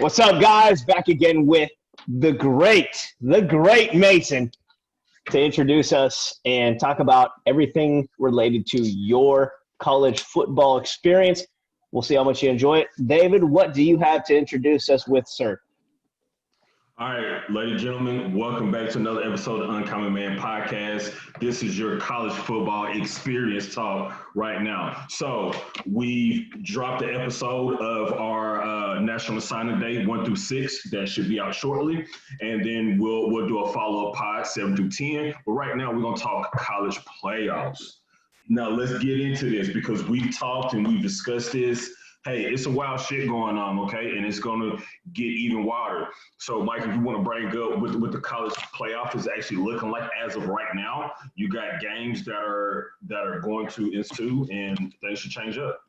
What's up, guys? Back again with the great Mason to introduce us and talk about everything related to your college football experience. We'll see how much you enjoy it. David, what do you have to introduce us with, sir? All right, ladies and gentlemen, welcome back to another episode of Uncommon Man Podcast. This is your college football experience talk right now. So we dropped the episode of our National Signing Day 1 through 6 that should be out shortly, and then we'll do a follow-up pod 7 through 10. But right now we're gonna talk college playoffs. Now let's get into this because we've talked and we've discussed this. Hey, it's a wild shit going on, okay? And it's going to get even wilder. So, Mike, if you want to bring up what the college playoff is actually looking like as of right now, you got games that are going to ensue, and things should change up.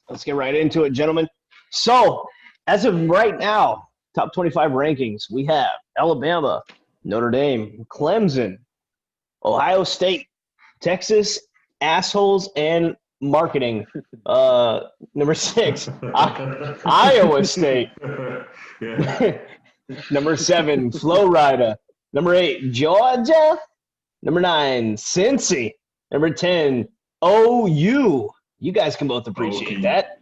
Let's get right into it, gentlemen. So, as of right now, top 25 rankings, we have Alabama, Notre Dame, Clemson, Ohio State, Texas, assholes, and marketing. Number 6, Iowa State. Number 7, Florida. Number 8, Georgia. Number 9, Cincy. Number 10, OU. You guys can both appreciate that.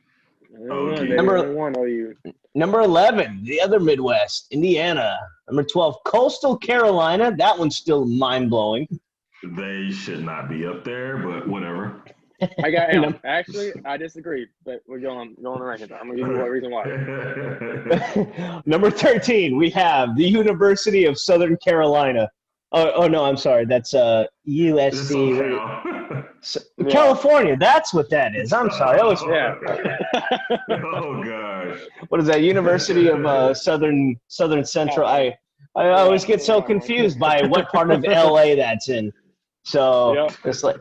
Number 11, the other Midwest, Indiana. Number 12, Coastal Carolina. That one's still mind-blowing. They should not be up there, but whatever. I got him. Actually, I disagree, but we're going the rankings. I'm going to give you a reason why. Number 13, we have the University of Southern Carolina. Oh no, I'm sorry. That's USC. California, that's what that is. I'm sorry. Oh, gosh. What is that? University of Southern Central. I always get so confused by what part of LA that's in. So it's like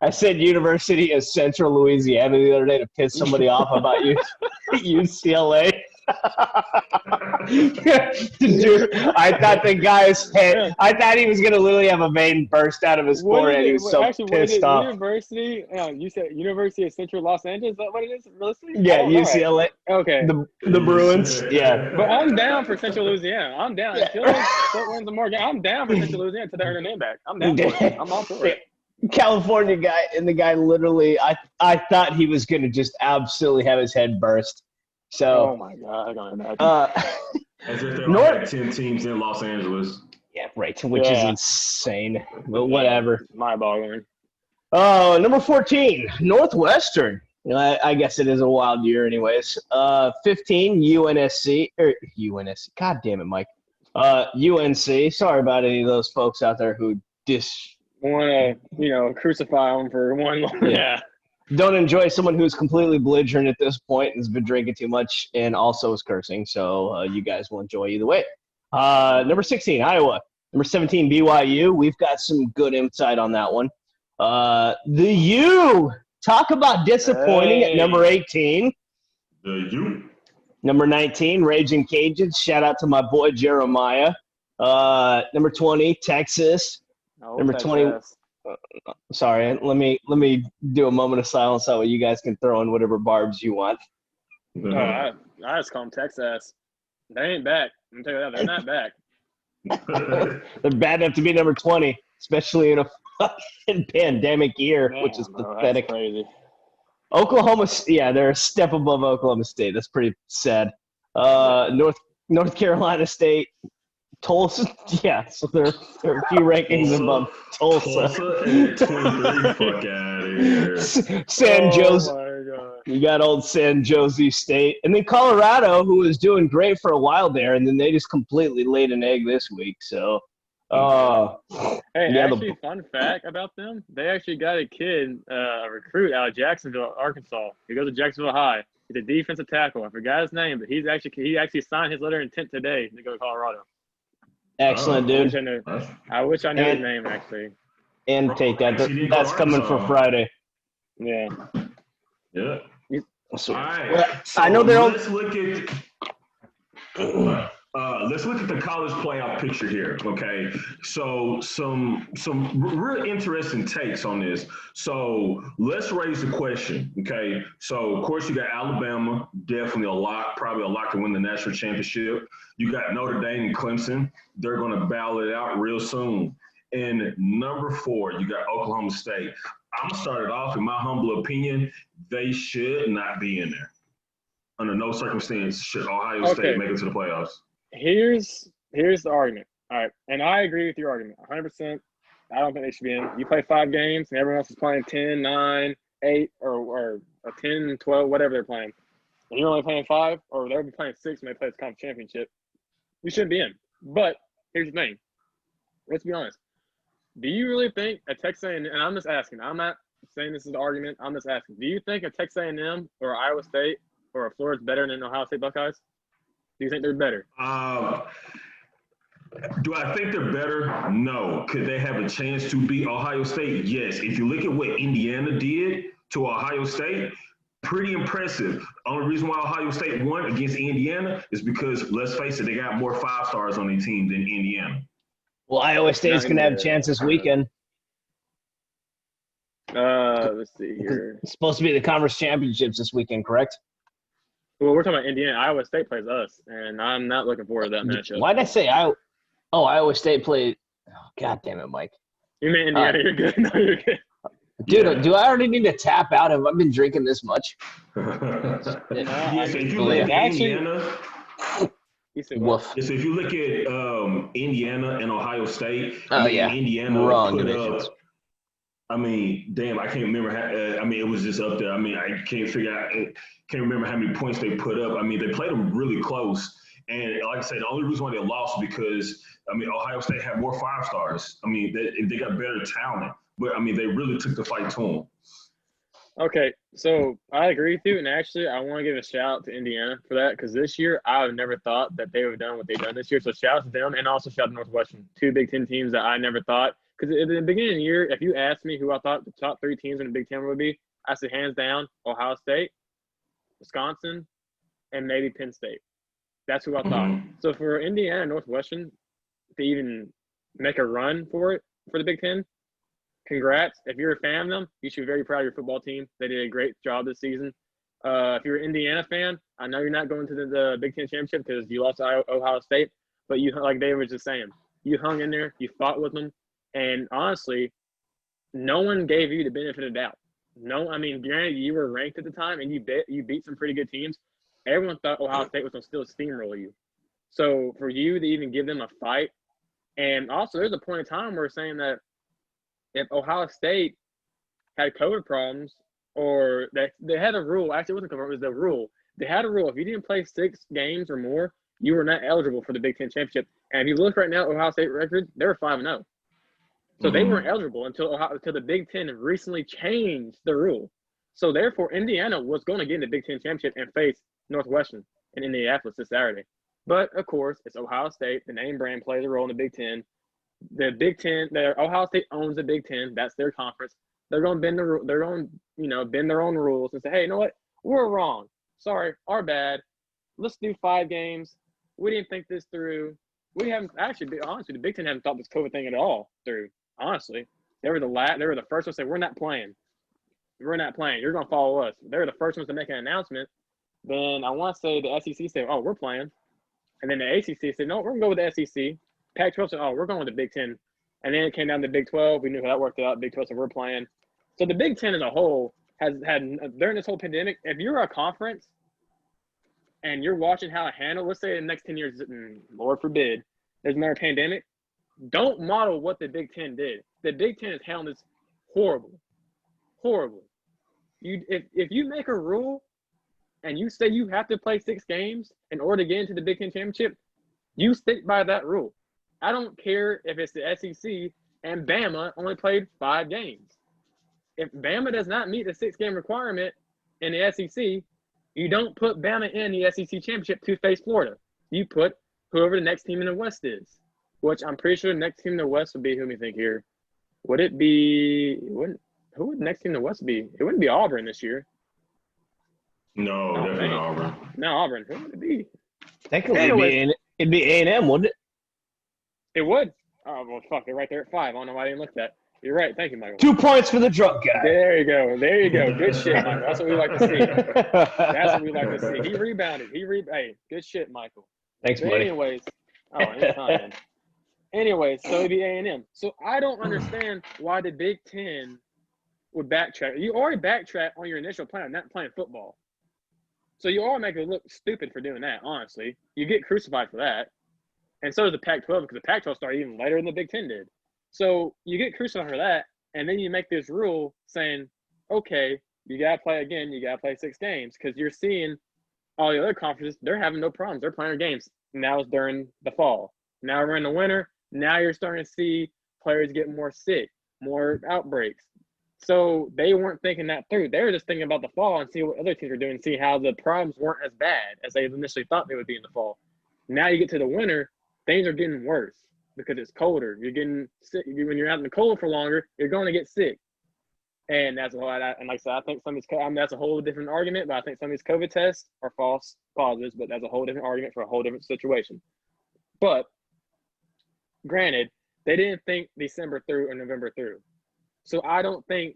I said University of Central Louisiana the other day to piss somebody off about UCLA. Dude, I thought the guy's head, I thought he was going to literally have a vein burst out of his forehead. He was so pissed off. University, you said University of Central Los Angeles, is that what it is? Realistically? Yeah, UCLA. Right. Okay. The Bruins, yeah. But I'm down for Central Louisiana. I'm down. I'm down for Central Louisiana until they earn their name back. I'm down for it. I'm all for it. California guy, and the guy literally, I thought he was going to just absolutely have his head burst. So, oh my God, I can't imagine. As if there were like 10 teams in Los Angeles. Yeah, right, which is insane. But whatever. Mind-boggling. Number 14, Northwestern. I guess it is a wild year anyways. 15, UNSC. God damn it, Mike. UNC. Sorry about any of those folks out there who want to, crucify them for one. Yeah. Don't enjoy someone who's completely belligerent at this point and has been drinking too much and also is cursing. So you guys will enjoy either way. Number 16, Iowa. Number 17, BYU. We've got some good insight on that one. The U. Talk about disappointing at number 18. The U. Number 19, Raging Cajuns. Shout out to my boy Jeremiah. Number 20, Texas. Number 20. Sorry, let me do a moment of silence so you guys can throw in whatever barbs you want. I just call them Texas. They ain't back. I'm telling you that, they're not back. They're bad enough to be number 20, especially in a fucking pandemic year, which is pathetic. That's crazy. Oklahoma, yeah, they're a step above Oklahoma State. That's pretty sad. North Carolina State. Tulsa, yeah, so there are a few rankings above Tulsa. And 23, fuck out of here. San Jose. You got old San Jose State. And then Colorado, who was doing great for a while there, and then they just completely laid an egg this week. So, actually, fun fact about them, they actually got a kid, a recruit out of Jacksonville, Arkansas. He goes to Jacksonville High. He's a defensive tackle. I forgot his name, but he actually signed his letter of intent today to go to Colorado. Excellent, dude. I wish I knew his name, actually. And take that. That's coming for Friday. Yeah. Yeah. So, all right. I know they're let's look at Let's look at the college playoff picture here. Okay, so some real interesting takes on this. So let's raise the question. Okay, so of course you got Alabama, definitely probably a lock to win the national championship. You got Notre Dame and Clemson. They're going to battle it out real soon. And number 4, you got Oklahoma State. I'm gonna start it off. In my humble opinion, they should not be in there. Under no circumstance should Ohio State make it to the playoffs. Here's the argument. All right, and I agree with your argument 100%. I don't think they should be in. You play 5 games, and everyone else is playing 10, 9, 8, or 10, 12, whatever they're playing. And you're only playing 5, or they'll be playing 6 when they play the conference championship. You shouldn't be in. But here's the thing. Let's be honest. Do you really think a Texas A&M, and I'm just asking, I'm not saying this is the argument, I'm just asking, do you think a Texas A&M or Iowa State or a Florida's better than Ohio State Buckeyes? Do you think they're better? Do I think they're better? No. Could they have a chance to beat Ohio State? Yes. If you look at what Indiana did to Ohio State, pretty impressive. Only reason why Ohio State won against Indiana is because, let's face it, they got more 5-stars on their team than Indiana. Well, Iowa State's going to have a chance this weekend. Let's see here. It's supposed to be the conference championships this weekend, correct? Well, we're talking about Indiana. Iowa State plays us, and I'm not looking forward to that matchup. Why did I say Iowa State played – oh, God damn it, Mike. You mean Indiana? You're good. No, you're good. Dude, do I already need to tap out? Have I been drinking this much? Yes, if you look at Indiana – Woof. So if you look at Indiana and Ohio State, Indiana wrong divisions. I mean, damn, I can't remember how. It was just up there. I mean, I can't remember how many points they put up. I mean, they played them really close, and like I said, the only reason why they lost because Ohio State had more 5-stars. I mean, they got better talent, but they really took the fight to them. Okay, so I agree with you, and actually, I want to give a shout out to Indiana for that because this year I have never thought that they would have done what they've done this year. So shout out to them, and also shout out to Northwestern, 2 Big Ten teams that I never thought. Because at the beginning of the year, if you asked me who I thought the top 3 teams in the Big Ten would be, I said hands down Ohio State, Wisconsin, and maybe Penn State. That's who I thought. So for Indiana and Northwestern to even make a run for it for the Big Ten, congrats. If you're a fan of them, you should be very proud of your football team. They did a great job this season. If you're an Indiana fan, I know you're not going to the Big Ten championship because you lost to Ohio State, but you, like David was just saying, you hung in there, you fought with them, and honestly, no one gave you the benefit of the doubt. No, granted, you were ranked at the time and you beat some pretty good teams. Everyone thought Ohio State was going to still steamroll you. So for you to even give them a fight, and also there's a point in time where we're saying that if Ohio State had COVID problems or they had a rule, actually it wasn't COVID, it was the rule. They had a rule. If you didn't play 6 games or more, you were not eligible for the Big Ten championship. And if you look right now, Ohio State record, they were 5-0. So they weren't eligible until the Big Ten recently changed the rule. So therefore, Indiana was going to get in the Big Ten championship and face Northwestern in Indianapolis this Saturday. But of course, it's Ohio State. The name brand plays a role in the Big Ten. The Big Ten, Ohio State owns the Big Ten. That's their conference. They're going to bend bend their own rules and say, hey, you know what? We're wrong. Sorry, our bad. Let's do 5 games. We didn't think this through. We haven't actually, honestly, the Big Ten haven't thought this COVID thing at all through. Honestly, they were the first ones to say, we're not playing. We're not playing. You're going to follow us. They were the first ones to make an announcement. Then I want to say the SEC said, oh, we're playing. And then the ACC said, no, we're going to go with the SEC. Pac-12 said, oh, we're going with the Big Ten. And then it came down to Big 12. We knew how that worked out. Big 12 said, we're playing. So the Big Ten as a whole has had, during this whole pandemic, if you're a conference and you're watching how it handled, let's say in the next 10 years, Lord forbid, there's another pandemic, don't model what the Big Ten did. The Big Ten has handled this horribly. If you make a rule and you say you have to play 6 games in order to get into the Big Ten championship, you stick by that rule. I don't care if it's the SEC and Bama only played 5 games. If Bama does not meet the 6-game requirement in the SEC, you don't put Bama in the SEC championship to face Florida. You put whoever the next team in the West is. Which I'm pretty sure the next team in the West would be, who do we think here? Would it be – who would the next team in the West be? It wouldn't be Auburn this year. No, definitely Auburn. No, Auburn. Who would it be? Technically, It'd be A&M, wouldn't it? It would. Oh, well, fuck. They're right there at 5. I don't know why I didn't look at that. You're right. Thank you, Michael. 2 points for the drunk guy. There you go. There you go. Good shit, Michael. That's what we like to see. That's what we like to see. He rebounded. Hey, good shit, Michael. Thanks, But buddy. anyways, anytime, man. Anyways, so it'd be A&M. So I don't understand why the Big Ten would backtrack. You already backtrack on your initial plan, not playing football. So you all make it look stupid for doing that, honestly. You get crucified for that. And so does the Pac-12, because the Pac-12 started even later than the Big Ten did. So you get crucified for that, and then you make this rule saying, okay, you got to play again, you got to play 6 games, because you're seeing all the other conferences, they're having no problems. They're playing their games. Now it's during the fall. Now we're in the winter. Now you're starting to see players get more sick, more outbreaks. So they weren't thinking that through. They were just thinking about the fall and see what other teams are doing, see how the problems weren't as bad as they initially thought they would be in the fall. Now you get to the winter, things are getting worse because it's colder. You're getting sick. When you're out in the cold for longer, you're going to get sick. And that's a whole. And like I said, I think some of these. That's a whole different argument. But I think some of these COVID tests are false positives. But that's a whole different argument for a whole different situation. But granted, they didn't think December through or November through. So I don't think.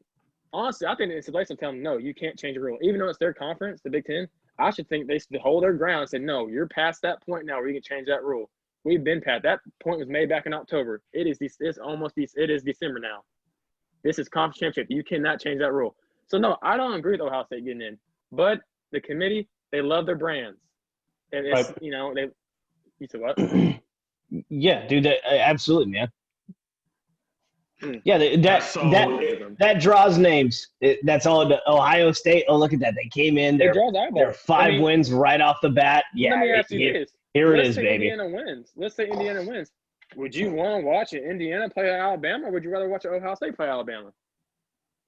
Honestly, I think the NCAA should tell them no. You can't change the rule, even though it's their conference, the Big Ten. I should think they should hold their ground and say no. You're past that point now where you can change that rule. We've been past that point. Was made back in October. It is December now. This is conference championship. You cannot change that rule. So no, I don't agree with Ohio State getting in. But the committee, they love their brands, and it's Right. they. You said what? Yeah, dude, absolutely, man. Yeah, that draws names. That's all. Ohio State. Oh, look at that! They came in. It draws eyeballs. They're 5 wins right off the bat. Yeah, let me ask you this. Here it Let's is, say baby. Indiana wins. Let's say Indiana wins. Would you want to watch Indiana play Alabama, or would you rather watch Ohio State play Alabama?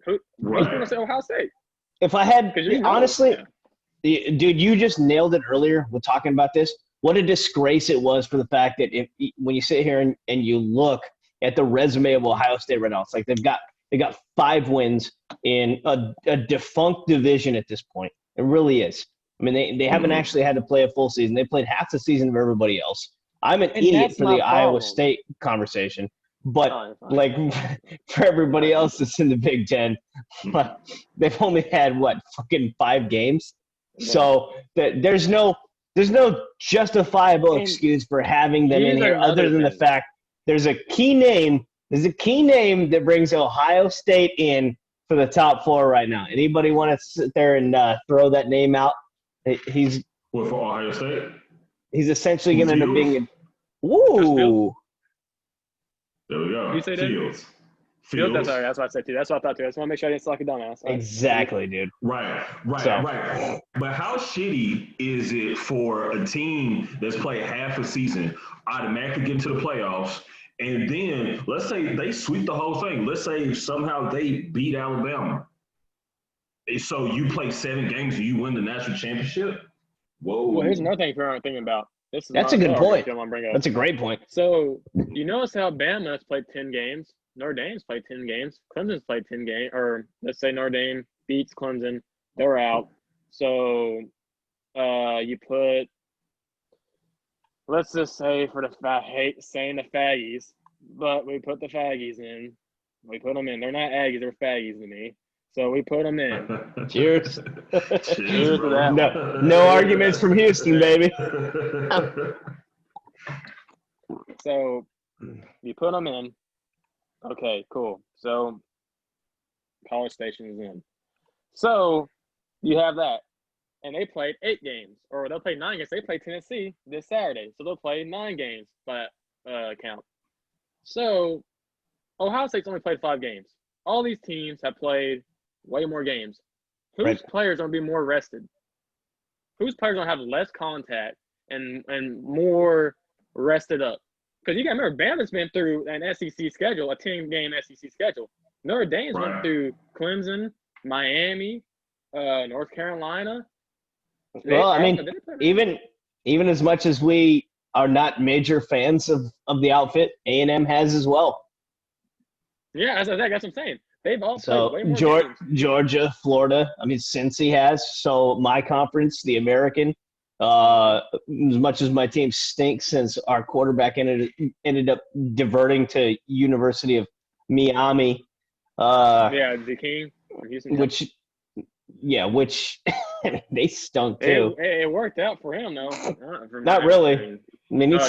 Who's going to say Ohio State? If I had, honestly, yeah. Dude, you just nailed it earlier with talking about this. What a disgrace it was for the fact that when you sit here and you look at the resume of Ohio State right now, it's like they got 5 wins in a defunct division at this point. It really is. I mean, they haven't actually had to play a full season. They played half the season of everybody else. I'm an idiot for the Iowa State conversation, but like for everybody else that's in the Big Ten, they've only had fucking 5 games. Yeah. So there's no justifiable excuse for having them in here other than the fact there's a key name. There's a key name that brings Ohio State in for the top 4 right now. Anybody want to sit there and throw that name out? He's for Ohio State. He's essentially going to end up being woo. There we go. You say Fields. That's what I said too. That's what I thought too. I just want to make sure I didn't sound like a dumbass. Exactly, dude. Right. But how shitty is it for a team that's played half a season automatically get into the playoffs, and then let's say they sweep the whole thing. Let's say somehow they beat Alabama. So you play 7 games and you win the national championship? Whoa. Well, here's another thing if you're thinking about. That's a good point. That's a great point. So you notice how Bama's played 10 games. Notre Dame's played 10 games. Clemson's played 10 games. Or let's say Notre Dame beats Clemson. They're out. So you put, let's just say I hate saying the faggies, but we put the faggies in. We put them in. They're not Aggies. They're faggies to me. So we put them in. Cheers. Cheers to that. No arguments from Houston, baby. So you put them in. Okay, cool. So College Station is in. So you have that. And they played 8 games. Or they'll play 9 games. They play Tennessee this Saturday. So they'll play 9 games by that count. So Ohio State's only played 5 games. All these teams have played way more games. Whose players are going to be more rested? Whose players are going to have less contact and more rested up? Because you got to remember, Bama's been through an SEC schedule, a 10-game SEC schedule. Notre Dame's went through Clemson, Miami, North Carolina. Well, I mean, even as much as we are not major fans of the outfit, A&M has as well. Yeah, that's what I'm saying. They've all played way more games. Georgia, Florida. I mean, Cincy has. So my conference, the American, As much as my team stinks since our quarterback ended up diverting to University of Miami. The King from Houston. Which they stunk too. It worked out for him though. Not really. I mean,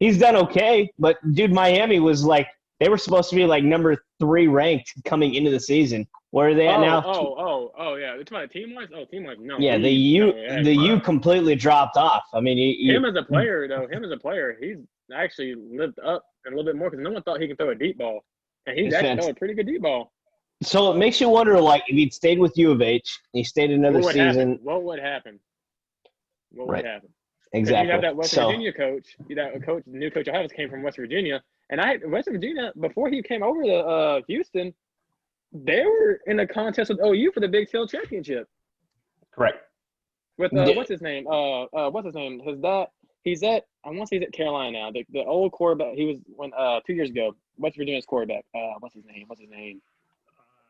he's done okay, but dude, Miami was like they were supposed to be like number 3 ranked coming into the season. Where are they at now? Yeah. It's about team-wise? Oh, team-wise, no. Yeah, the U completely dropped off. I mean, him as a player, he's actually lived up a little bit more because no one thought he could throw a deep ball. And he's actually thrown a pretty good deep ball. So it makes you wonder, like, if he'd stayed with U of H, he stayed another season. What would happen? What would happen? Exactly. You have that West Virginia coach. The new coach I have came from West Virginia. And West Virginia, before he came over to Houston, they were in a contest with OU for the Big 12 championship. Correct. With what's his name? What's his name? His dad. He's at. I want to say he's at Carolina now. The old quarterback. He was 2 years ago. West Virginia's quarterback. What's his name?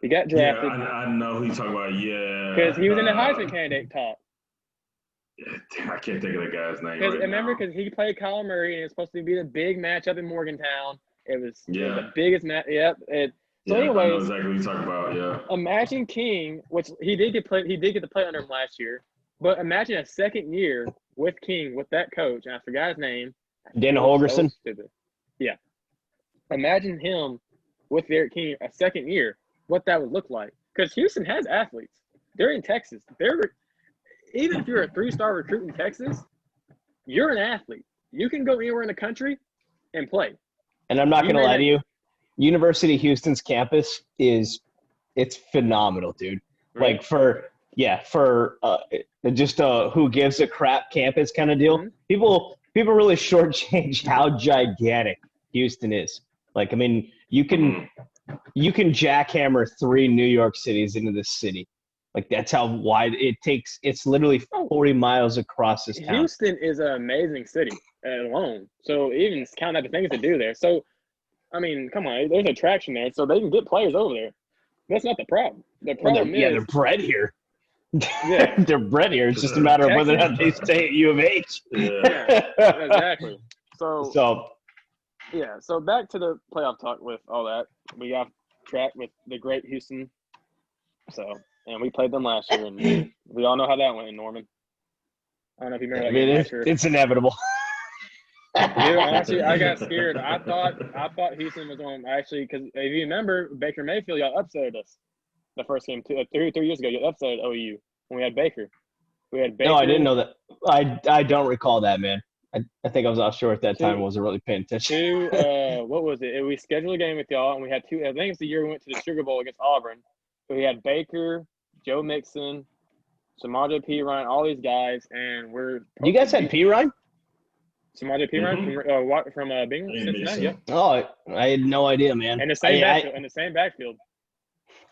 He got drafted. Yeah, I know who you talking about. Yeah. Because he was in the Heisman candidate talk. Yeah, I can't think of the guy's name. Remember, because he played Kyler Murray, and it was supposed to be the big matchup in Morgantown. It was the biggest match. Yep. So, anyways, I know exactly what you're talking about. Yeah. Imagine King, which he did get to play under him last year, but imagine a second year with King with that coach. And I forgot his name. Dana Holgerson. So yeah. Imagine him with Derek King a second year. What that would look like. Because Houston has athletes. They're in Texas. Even if you're a 3-star recruit in Texas, you're an athlete. You can go anywhere in the country and play. And I'm not going to lie to you. University of Houston's campus it's phenomenal, dude. Right. Like for just a who gives a crap campus kind of deal. Mm-hmm. People really shortchange how gigantic Houston is. Like, I mean, you can jackhammer 3 New York cities into this city. Like, that's how wide it takes. It's literally 40 miles across this town. Houston is an amazing city alone. So even count out the things to do there. So, I mean, come on, there's attraction there. So they can get players over there. That's not the problem. The problem they're bred here. Yeah. They're bred here. It's just a matter of whether or not they stay at U of H. Yeah, exactly. So back to the playoff talk with all that. We got track with the great Houston. And we played them last year, and we all know how that went in Norman. I don't know if you remember that game last year. It's inevitable. Dude, honestly, I got scared. I thought Houston was going actually because if you remember, Baker Mayfield, y'all upset us the first game 3 years ago. You upset OU when we had Baker. No, I didn't know that. I don't recall that, man. I think I was offshore at that time. I wasn't really paying attention. What was it? We scheduled a game with y'all, and we had 2. I think it's the year we went to the Sugar Bowl against Auburn. So we had Baker, Joe Mixon, Samaje Perine, all these guys, and You guys had Perine? Samaje Perine from Bengals, Cincinnati. Yeah. Oh, I had no idea, man. And the same backfield.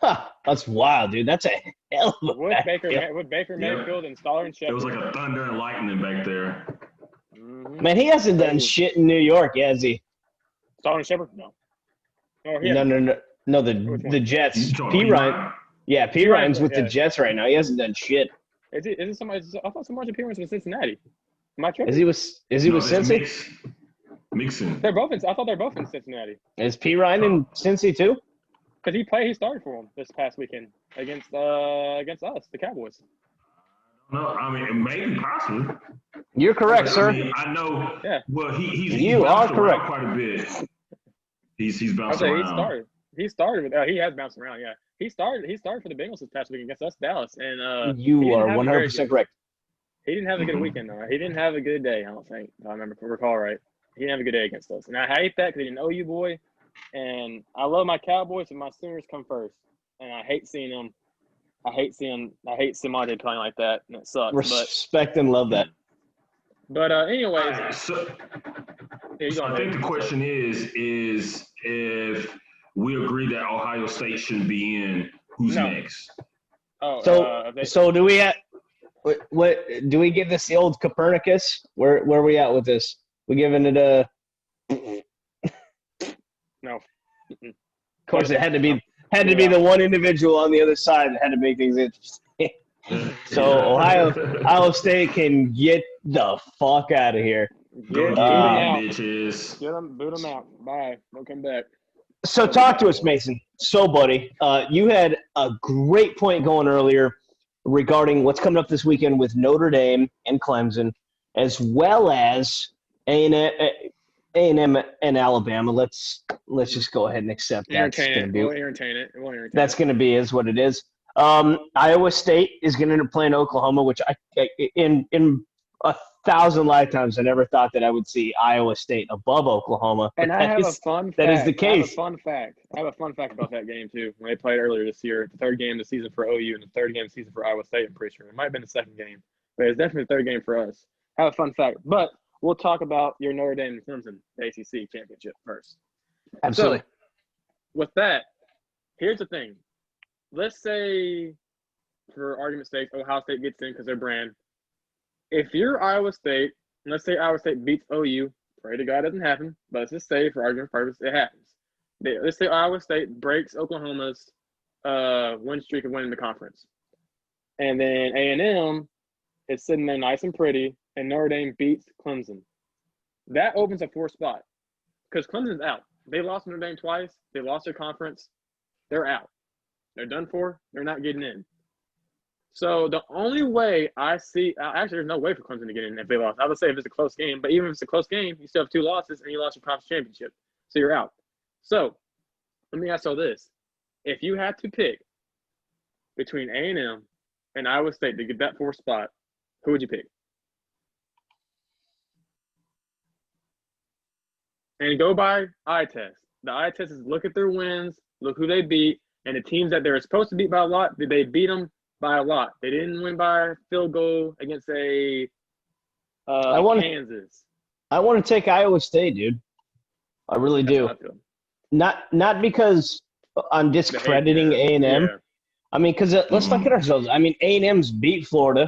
Huh, that's wild, dude. That's a hell of a backfield. With Baker Mayfield and Stoller and Shepard. It was like a thunder and lightning back there. Mm-hmm. Man, he hasn't done shit in New York, has he? Stoller and Shepard? No. Oh, yeah. No, the Jets. Perine. Yeah, Perine's with the Jets right now. He hasn't done shit. Is it somebody? I thought Samaje Perine's with Cincinnati. Am I tripping? Is he with Cincy? Mixon. I thought they're both in Cincinnati. Is Perine in Cincy too? Because he started for them this past weekend against us, the Cowboys. No, I mean maybe possibly. You're correct, sir. I know. Yeah. Well, he's you are correct quite a bit. He's bounced around. He started with. He has bounced around. Yeah. He started for the Bengals this past week against us, Dallas, and you are 100% correct. He didn't have a good weekend though. He didn't have a good day. I don't think. If I recall right. He didn't have a good day against us, and I hate that because he didn't know you, boy. And I love my Cowboys, and my Sooners come first. And I hate seeing them. I hate Samaje playing like that, and it sucks. Respect and love that. But anyways, I think the question is if we agree that Ohio State shouldn't be in, who's next? So do we have what do we give this the old Copernicus? Where are we at with this? We giving it a no. Of course, it had to be the one individual on the other side that had to make things interesting. So Ohio State can get the fuck out of here. Go Get get them me, out. bitches. Get them, boot them out. Bye. Don't come back. So talk to us, Mason. So, buddy, you had a great point going earlier regarding what's coming up this weekend with Notre Dame and Clemson, as well as A&M and Alabama. Let's just go ahead and accept that's Entertain going it. to be We'll entertain it. We'll entertain that's it. going to be is what it is. Iowa State is going to end up playing Oklahoma, which in 1,000 lifetimes I never thought that I would see Iowa State above Oklahoma. And I have a fun fact. That is the case. I have a fun fact about that game, too. When they played earlier this year, the third game of the season for OU and the third game of the season for Iowa State, I'm pretty sure. It might have been the second game, but it's definitely the third game for us. I have a fun fact. But we'll talk about your Notre Dame and Clemson ACC championship first. Absolutely. So, with that, here's the thing. Let's say, for argument's sake, Ohio State gets in because they're brand. If you're Iowa State, and let's say Iowa State beats OU, pray to God it doesn't happen, but let's just say, for argument's purpose, it happens. Let's say Iowa State breaks Oklahoma's win streak of winning the conference. And then A&M is sitting there nice and pretty, and Notre Dame beats Clemson. That opens a fourth spot because Clemson's out. They lost Notre Dame twice. They lost their conference. They're out. They're done for. They're not getting in. So the only way I see – actually, there's no way for Clemson to get in if they lost. I would say if it's a close game. But even if it's a close game, you still have 2 losses, and you lost your conference championship. So you're out. So let me ask you this. If you had to pick between A&M and Iowa State to get that 4th spot, who would you pick? And go by eye test. The eye test is look at their wins, look who they beat, and the teams that they're supposed to beat by a lot, did they beat them by a lot? They didn't win by a field goal against Kansas. I want to take Iowa State, dude. I really do. Not because I'm discrediting A&M. Yeah. I mean, because let's look at ourselves. I mean, A&M's beat Florida,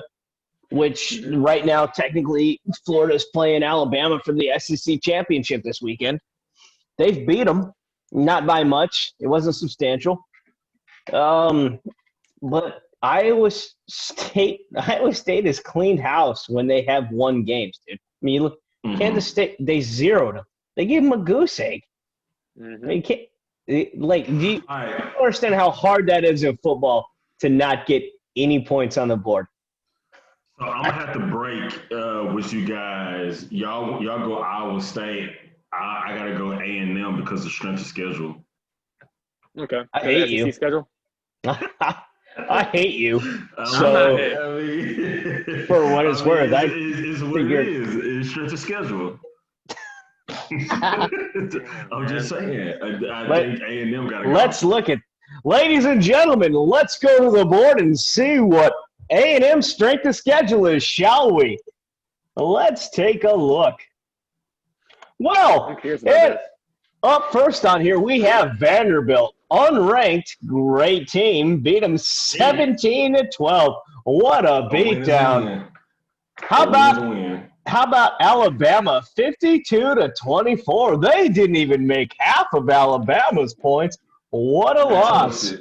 which right now technically Florida's playing Alabama for the SEC championship this weekend. They've beat them, not by much. It wasn't substantial. But Iowa State has cleaned house when they have won games, dude. I mean, look, Kansas State, they zeroed them. They gave them a goose egg. They can't, do you understand how hard that is in football to not get any points on the board? So I'm gonna have to break with you guys. Y'all go Iowa State. I gotta go A&M because of strength of schedule. Okay. I hate you. Schedule? I hate you. So, for what it's worth, it's what it is. It's strength of schedule. I'm just saying. I think A&M got to go. Let's look at, ladies and gentlemen, let's go to the board and see what A&M strength of schedule is, shall we? Let's take a look. Well, up first on here, we have Vanderbilt, unranked, great team, beat them 17-12. What a beatdown! How about Alabama, 52-24? They didn't even make half of Alabama's points. What a loss!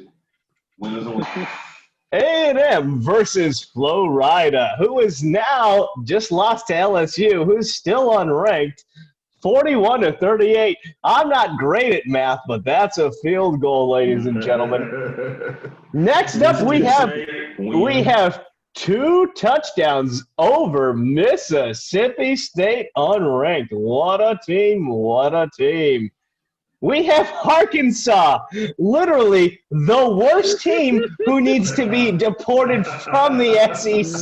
A&M versus Florida, who is now just lost to LSU, who's still unranked. 41-38. I'm not great at math, but that's a field goal, ladies and gentlemen. Next up, we have 2 touchdowns over Mississippi State unranked. What a team, what a team. We have Arkansas, literally the worst team who needs to be deported from the SEC.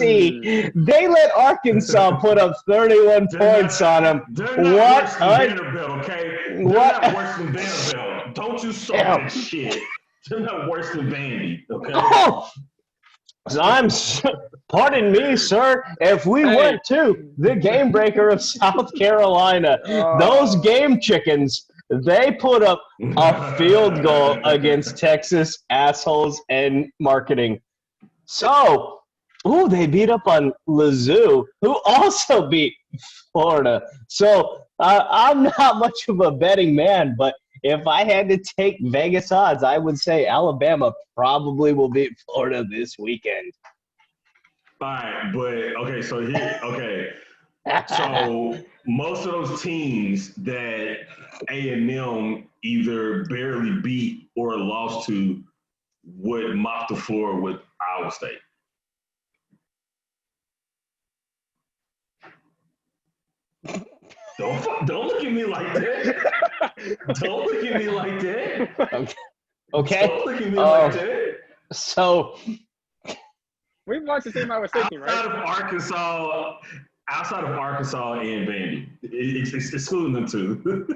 They let Arkansas put up 31 points on them. What Vanderbilt, okay? They're not worse than Vanderbilt. Don't you start that shit. They're not worse than Vandy, okay? Oh. Pardon me, sir. If we went to the game breaker of South Carolina, those game chickens, they put up a field goal against Texas assholes and marketing. So, they beat up on Mizzou, who also beat Florida. So, I'm not much of a betting man, but if I had to take Vegas odds, I would say Alabama probably will beat Florida this weekend. All right, but okay, so here, So most of those teams that A&M either barely beat or lost to would mop the floor with Iowa State. Don't look at me like that. Don't look at me like that. Okay. Don't look at me like that. So We've watched the same Iowa State team, right? Outside of Arkansas and Vandy, excluding them two,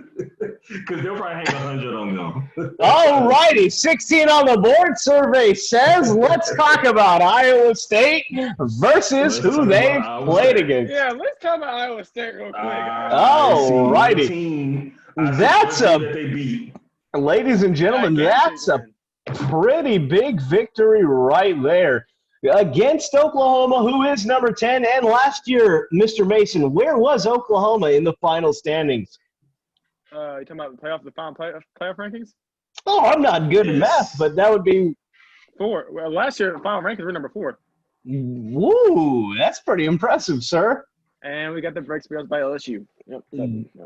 because they'll probably hang 100 on them. all righty, 16 on the board survey says let's talk about Iowa State versus who they played against. Yeah, let's talk about Iowa State real quick. All righty. That's that they beat. Ladies and gentlemen, that's a pretty big victory right there against Oklahoma, who is number 10. And last year, Mr. Mason, where was Oklahoma in the final standings? You talking about the final playoff rankings? Oh, I'm not good at math, but that would be 4. Well, last year, the final rankings were number 4. Woo, that's pretty impressive, sir. And we got the breaks by LSU. Yep. Mm-hmm.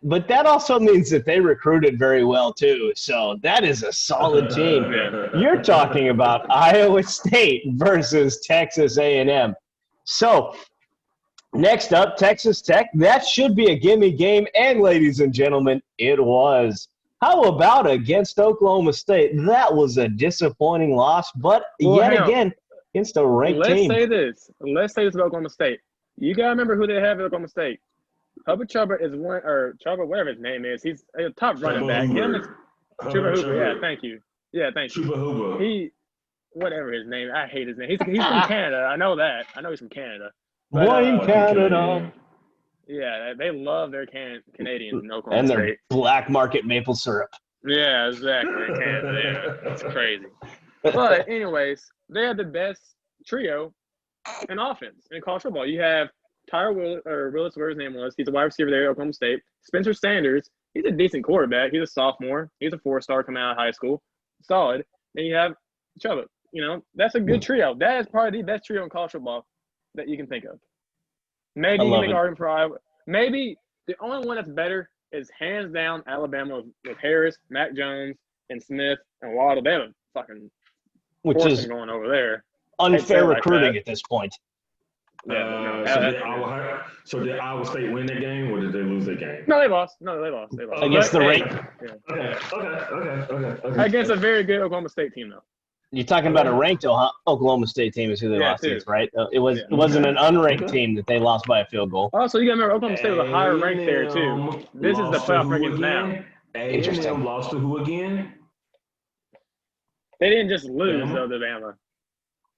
But that also means that they recruited very well, too. So that is a solid team. You're talking about Iowa State versus Texas A&M. So next up, Texas Tech. That should be a gimme game. And, ladies and gentlemen, it was. How about against Oklahoma State? That was a disappointing loss, but again, against a ranked team. Let's say this about Oklahoma State. You got to remember who they have at Oklahoma State. Hubbard Chuba is Chuba, whatever his name is. He's a top running back. Chuba Hoover. Yeah, thank you. Chuba Hoover. Whatever his name. I hate his name. He's from Canada. I know that. I know he's from Canada. Boy in Canada. Yeah, they love their Canadians in Oklahoma and their State. Black market maple syrup. Yeah, exactly. Canada. Yeah, it's crazy. But anyways, they had the best trio in offense in college football. You have Tyler Willis, whatever his name was. He's a wide receiver there at Oklahoma State. Spencer Sanders, he's a decent quarterback. He's a sophomore. He's a 4-star coming out of high school. Solid. Then you have Chuba. That's a good trio. That is probably the best trio in college football that you can think of. Maybe you can make an argument for Iowa. Maybe the only one that's better is hands down Alabama with Harris, Mac Jones, and Smith and Waddle. They have a fucking which is going over there. Unfair recruiting at this point. So did Iowa State win that game, or did they lose that game? No, they lost. Against the ranked. Okay. Against a very good Oklahoma State team, though. You're talking about a ranked Oklahoma State team is who they lost against, right? It wasn't an unranked team that they lost by a field goal. Oh, so you got to remember Oklahoma State was a higher ranked there, too. This is the playoff rankings now. A&M lost to who again? They didn't just lose, though, to Bama.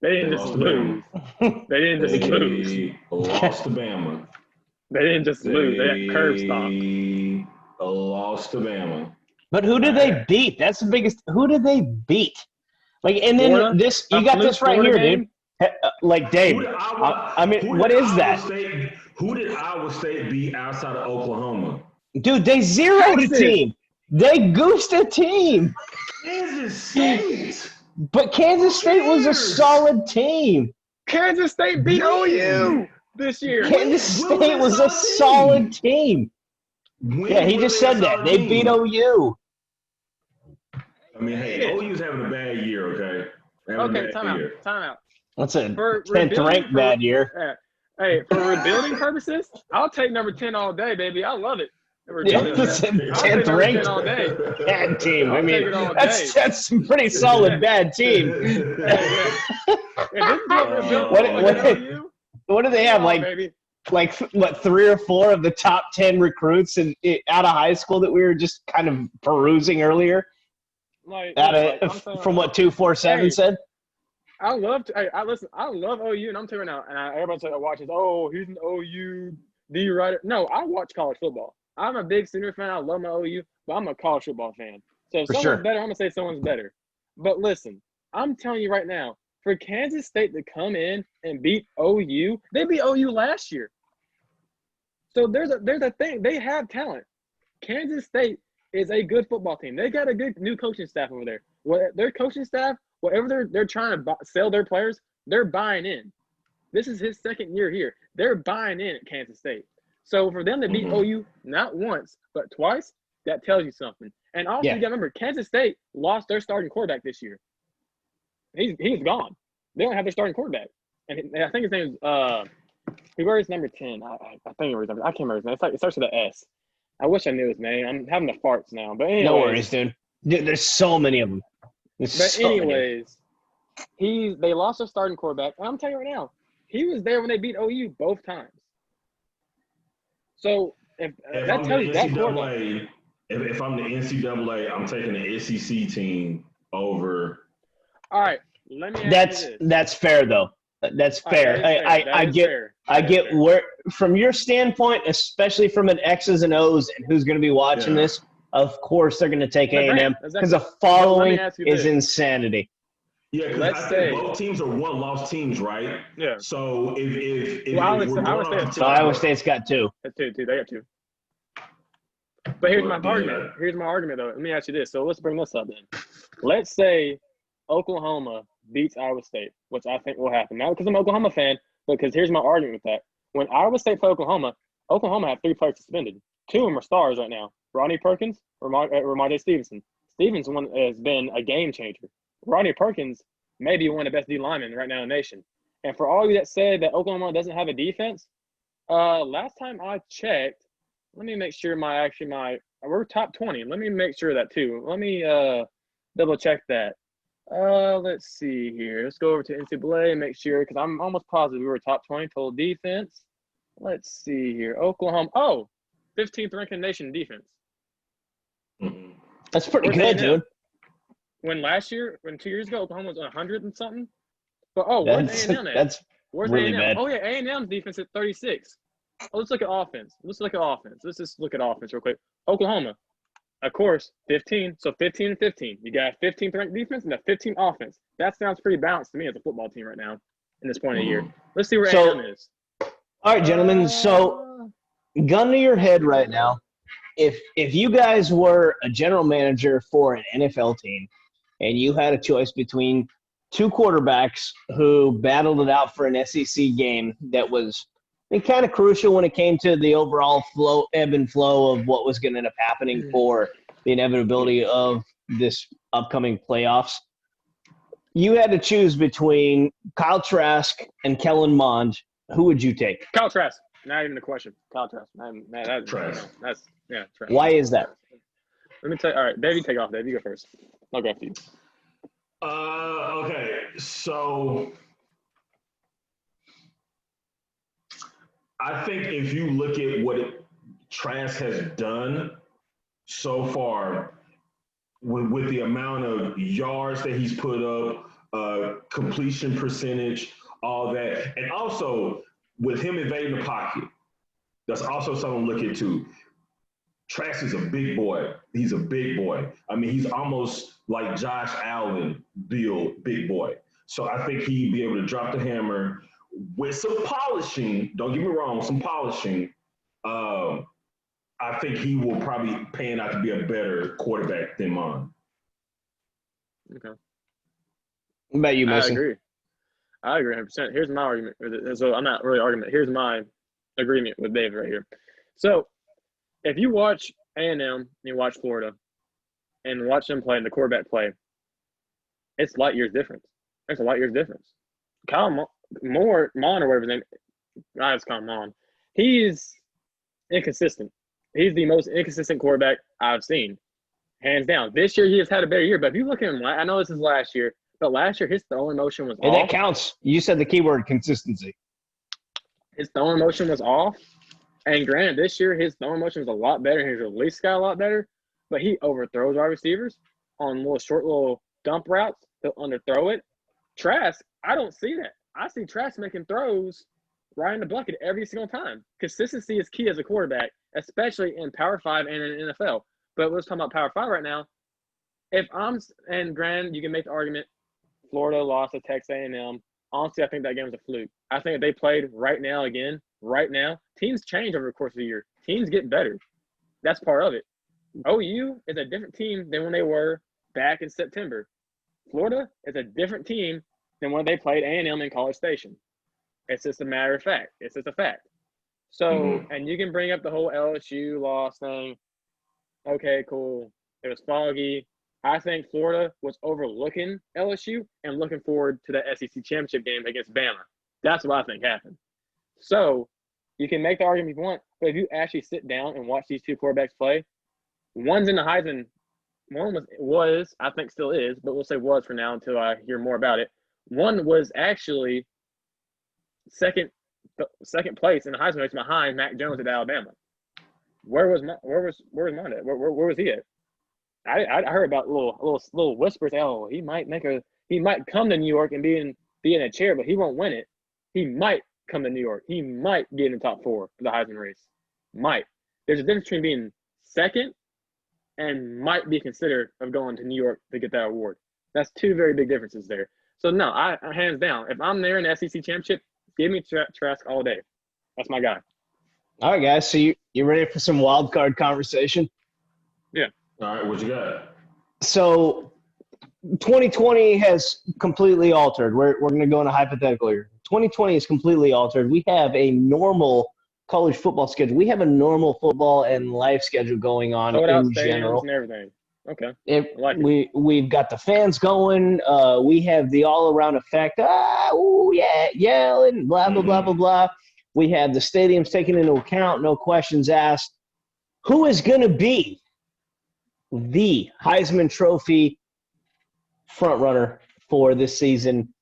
They didn't just lose. They didn't just lose. Lost to Bama. They didn't just lose. They got curb stomped. Lost to Bama. But who did they beat? That's the biggest. Who did they beat? And then Florida? This, you got this right here, dude. Dave, what is that? Who did Iowa State beat outside of Oklahoma? Dude, they zeroed a team. They goosed a team. Kansas State. But Kansas State was a solid team. Kansas State beat OU this year. Kansas State was a solid team. Yeah, he just said that. They beat OU. I mean, hey, OU's having a bad year, okay? Okay, time out. That's a 10th ranked bad year. Hey, for rebuilding purposes, I'll take number 10 all day, baby. I love it. Yeah, 10th ranked all day. Bad team. I mean, that's a pretty solid bad team. What do they have? Like what, 3 or 4 of the top 10 recruits out of high school that we were just kind of perusing earlier? From what 247 said? I love OU, and I'm telling you now, and everybody watches, he's an OU D writer. No, I watch college football. I'm a big Sooner fan. I love my OU, but I'm a college football fan. So if someone's better, I'm going to say someone's better. But listen, I'm telling you right now, for Kansas State to come in and beat OU, they beat OU last year. So there's a thing. They have talent. Kansas State is a good football team. They got a good new coaching staff over there. Their coaching staff, whatever they're trying to sell their players, they're buying in. This is his second year here. They're buying in at Kansas State. So for them to beat OU not once but twice, that tells you something. And also, you got to remember, Kansas State lost their starting quarterback this year. He's gone. They don't have their starting quarterback. And I think his name is he wears number 10. I think it was. I can't remember his name. It starts with an S. I wish I knew his name. I'm having the farts now. But anyways, no worries, dude. There's so many of them. They lost their starting quarterback. And I'm telling you right now, he was there when they beat OU both times. So if that tells you that quarterback. If I'm the NCAA, I'm taking the SEC team over. All right, let me ask you this. That's fair though. That's fair. I get where from your standpoint, especially from an X's and O's and who's going to be watching this. Of course, they're going to take A&M because the following is insanity. Yeah, because I think both teams are one-loss teams, right? Yeah. So if Iowa State's got 2. That's 2. They got 2. But here's my argument. Here's my argument, though. Let me ask you this. So let's bring this up then. Let's say Oklahoma beats Iowa State, which I think will happen. Not because I'm an Oklahoma fan, but because here's my argument with that. When Iowa State played Oklahoma have 3 players suspended. 2 of them are stars right now. Rodney Perkins, Ramondre Stevenson. Stevenson has been a game changer. Rodney Perkins may be one of the best D linemen right now in the nation. And for all of you that said that Oklahoma doesn't have a defense, last time I checked, let me make sure we're top 20. Let me make sure of that too. Let me double check that. Let's see here. Let's go over to NCAA and make sure, because I'm almost positive we were top 20 total defense. Let's see here. Oklahoma. 15th ranked in the nation defense. That's pretty good, dude. When 2 years ago, Oklahoma was 100 and something. But where's A&M at? That's really A&M? bad. Oh yeah, A&M's defense at 36. Let's look at offense. Let's just look at offense real quick. Oklahoma, of course, 15. So 15 and 15. You got a 15th ranked defense and a 15 offense. That sounds pretty balanced to me as a football team right now in this point of the year. Let's see where A&M is. All right, gentlemen. So, gun to your head right now. If you guys were a general manager for an NFL team and you had a choice between 2 quarterbacks who battled it out for an SEC game that was kind of crucial when it came to the overall ebb and flow of what was going to end up happening for the inevitability of this upcoming playoffs, you had to choose between Kyle Trask and Kellen Mond. Who would you take? Kyle Trask. Not even a question. Kyle Trask. Trask. Trask. Why is that? Let me tell you. All right, Dave, you take off. Dave, you go first. I'll go after you. Okay. So I think if you look at what Trask has done so far with the amount of yards that he's put up, completion percentage, all that, and also with him invading the pocket, that's also something to look at too. Trask is a big boy. He's a big boy. I mean, he's almost like Josh Allen build big boy. So I think he'd be able to drop the hammer with some polishing. Don't get me wrong, some polishing. I think he will probably pan out to be a better quarterback than Mon. Okay. What about you, Mason? I agree 100%. Here's my argument. So I'm not really arguing. Here's my agreement with Dave right here. So if you watch A&M and you watch Florida and watch them play and the quarterback play, it's light years difference. There's a light years difference. Kyle Mon or whatever his name is, I just call him Mon. He's inconsistent. He's the most inconsistent quarterback I've seen, hands down. This year he has had a better year, but if you look at him, I know this is last year, but last year his throwing motion was off. That counts. You said the keyword consistency. His throwing motion was off. And granted, this year his throwing motion was a lot better. His release got a lot better, but he overthrows our receivers on little dump routes. He'll underthrow it. Trask, I don't see that. I see Trask making throws right in the bucket every single time. Consistency is key as a quarterback, especially in Power 5 and in the NFL. But let's talk about Power 5 right now. And granted, you can make the argument, Florida lost to Texas A&M. Honestly, I think that game was a fluke. I think if they played right now, teams change over the course of the year. Teams get better. That's part of it. OU is a different team than when they were back in September. Florida is a different team than when they played A&M in College Station. It's just a matter of fact. It's just a fact. So, and you can bring up the whole LSU loss thing. Okay, cool. It was foggy. I think Florida was overlooking LSU and looking forward to the SEC championship game against Bama. That's what I think happened. So, you can make the argument if you want, but if you actually sit down and watch these two quarterbacks play, one's in the Heisman. One was I think still is, but we'll say was for now until I hear more about it. One was actually second place in the Heisman race behind Mac Jones at Alabama. Where was mine at? Where was he at? I heard about little whispers. Oh, he might come to New York and be in a chair, but he won't win it. He might come to New York. He might get in the top 4 for the Heisman race. Might. There's a difference between being second and might be considered of going to New York to get that award. That's two very big differences there. So no, I hands down, if I'm there in the SEC championship, give me Trask all day. That's my guy. All right, guys. So you ready for some wild card conversation? Yeah. All right, what you got? So 2020 has completely altered. We're going to go in a hypothetical here. 2020 is completely altered. We have a normal college football schedule. We have a normal football and life schedule going on in general. And everything. Okay. We've got the fans going. We have the all-around effect. Yelling, blah, blah, blah, blah, blah. We have the stadiums taken into account, no questions asked. Who is going to be the Heisman Trophy frontrunner for this season?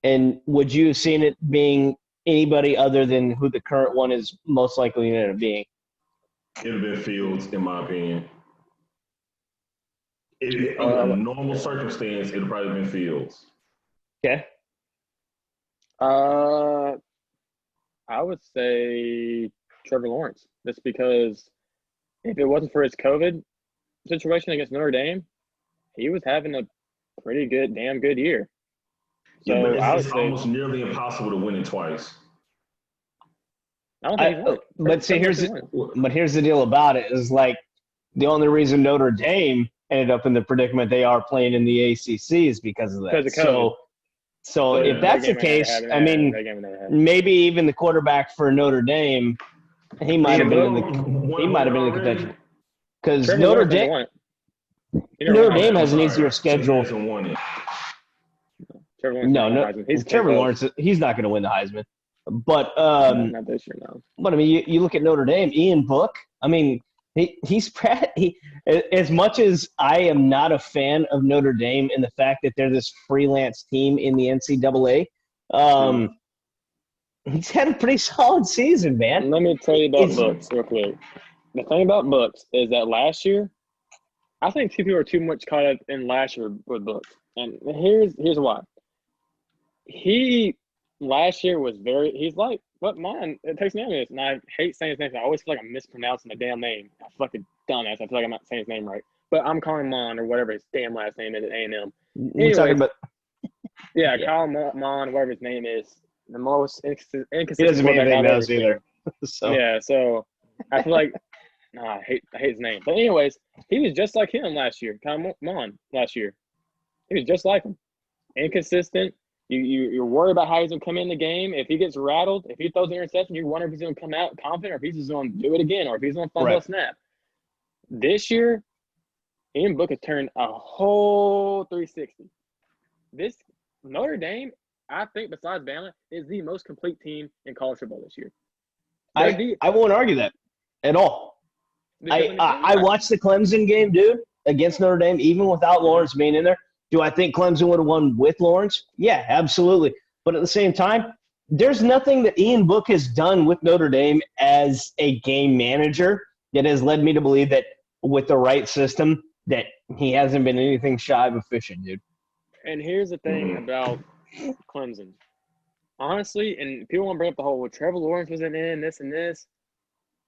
And would you have seen it being anybody other than who the current one is most likely to end up being? It would have been Fields, in my opinion. Under a normal circumstance, it would probably been Fields. Okay. I would say Trevor Lawrence, just because if it wasn't for his COVID situation against Notre Dame, he was having a pretty damn good year. So yeah, but it's almost nearly impossible to win it twice. I don't think he won. But here's the deal about it is like the only reason Notre Dame ended up in the predicament they are playing in the ACC is because of that. Because of COVID. So if that's the case, I mean, maybe even the quarterback for Notre Dame, he might have been in the contention. Because Notre Dame has an easier schedule. Trevor Lawrence, he's not going to win the Heisman. But not this year, no. But I mean, you look at Notre Dame, Ian Book. I mean, he's as much as I am not a fan of Notre Dame and the fact that they're this freelance team in the NCAA, he's had a pretty solid season, man. Let me tell you about Books real quick. The thing about Books is that last year, I think people are too much caught up in last year with Books, and here's why. He last year was he's like what mine. It takes me a minute, and I hate saying his name. I always feel like I'm mispronouncing the damn name. I fucking dumbass. I feel like I'm not saying his name right. But I'm calling Mon or whatever his damn last name is at A&M. We're talking about Kyle Mon, whatever his name is, the most inconsistent. He doesn't mean anything else either. So I feel like I hate his name. But anyways, he was just like him last year. Kyle Mon last year. He was just like him. Inconsistent. You're worried about how he's going to come in the game. If he gets rattled, if he throws an interception, you wonder if he's going to come out confident or if he's just going to do it again or if he's going to fumble a snap. This year, Ian Book has turned a whole 360. This Notre Dame, I think, besides Bama, is the most complete team in college football this year. I won't argue that at all. I watched the Clemson game, dude, against Notre Dame, even without Lawrence being in there. Do I think Clemson would have won with Lawrence? Yeah, absolutely. But at the same time, there's nothing that Ian Book has done with Notre Dame as a game manager that has led me to believe that with the right system that he hasn't been anything shy of efficient, dude. And here's the thing about Clemson. Honestly, and people want to bring up the whole, Trevor Lawrence wasn't in, this and this.